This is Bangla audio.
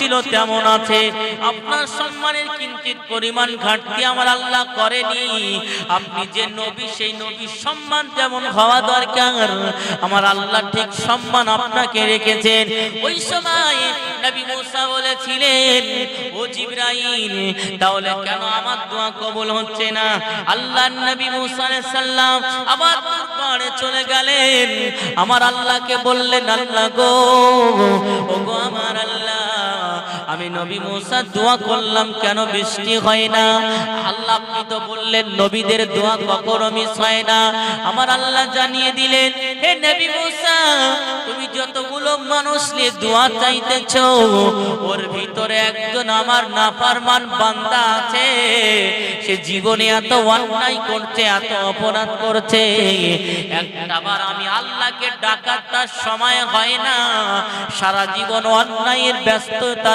ছিল তেমন আছে, আপনার সম্মানের কিঞ্চিত পরিমাণ ঘাটতি আমার আল্লাহ করেনি। আপনি যে নবী, সেই নবীর সম্মান যেমন হওয়া দরকার আমার আল্লাহ ঠিক সম্মান আপনাকে রেখেছেন। ওই সময় নবী মুসা বলেছিলেন, ও জিবরাইল, তাহলে কেন আমার দোয়া কবুল হচ্ছে না? আল্লাহর নবী মুসা আলাইহিস সালাম আবার দরবারে চলে গেলেন, আমার আল্লাহকে বললেন, আল্লাহ গো, ও গো আমার আল্লাহ, আমি নবী মুসা দোয়া করলাম কেন বৃষ্টি হয় না? আল্লাহ আপনি তো বললেন নবীদের দোয়া কখনো মিস হয় না। আমার আল্লাহ জানিয়ে দিলেন, হে নবী মুসা, তুমি যতগুলো মানুষ নিয়ে দোয়া চাইতেছো, ওর ভিতরে একজন আমার নাফরমান বান্দা আছে, সে জীবনে এত অন্যায় করছে, এত অপরাধ করছে, একটাবার আমি আল্লাহকে ডাকার তার সময় হয় না, সারা জীবন অন্যায়ের ব্যস্ততা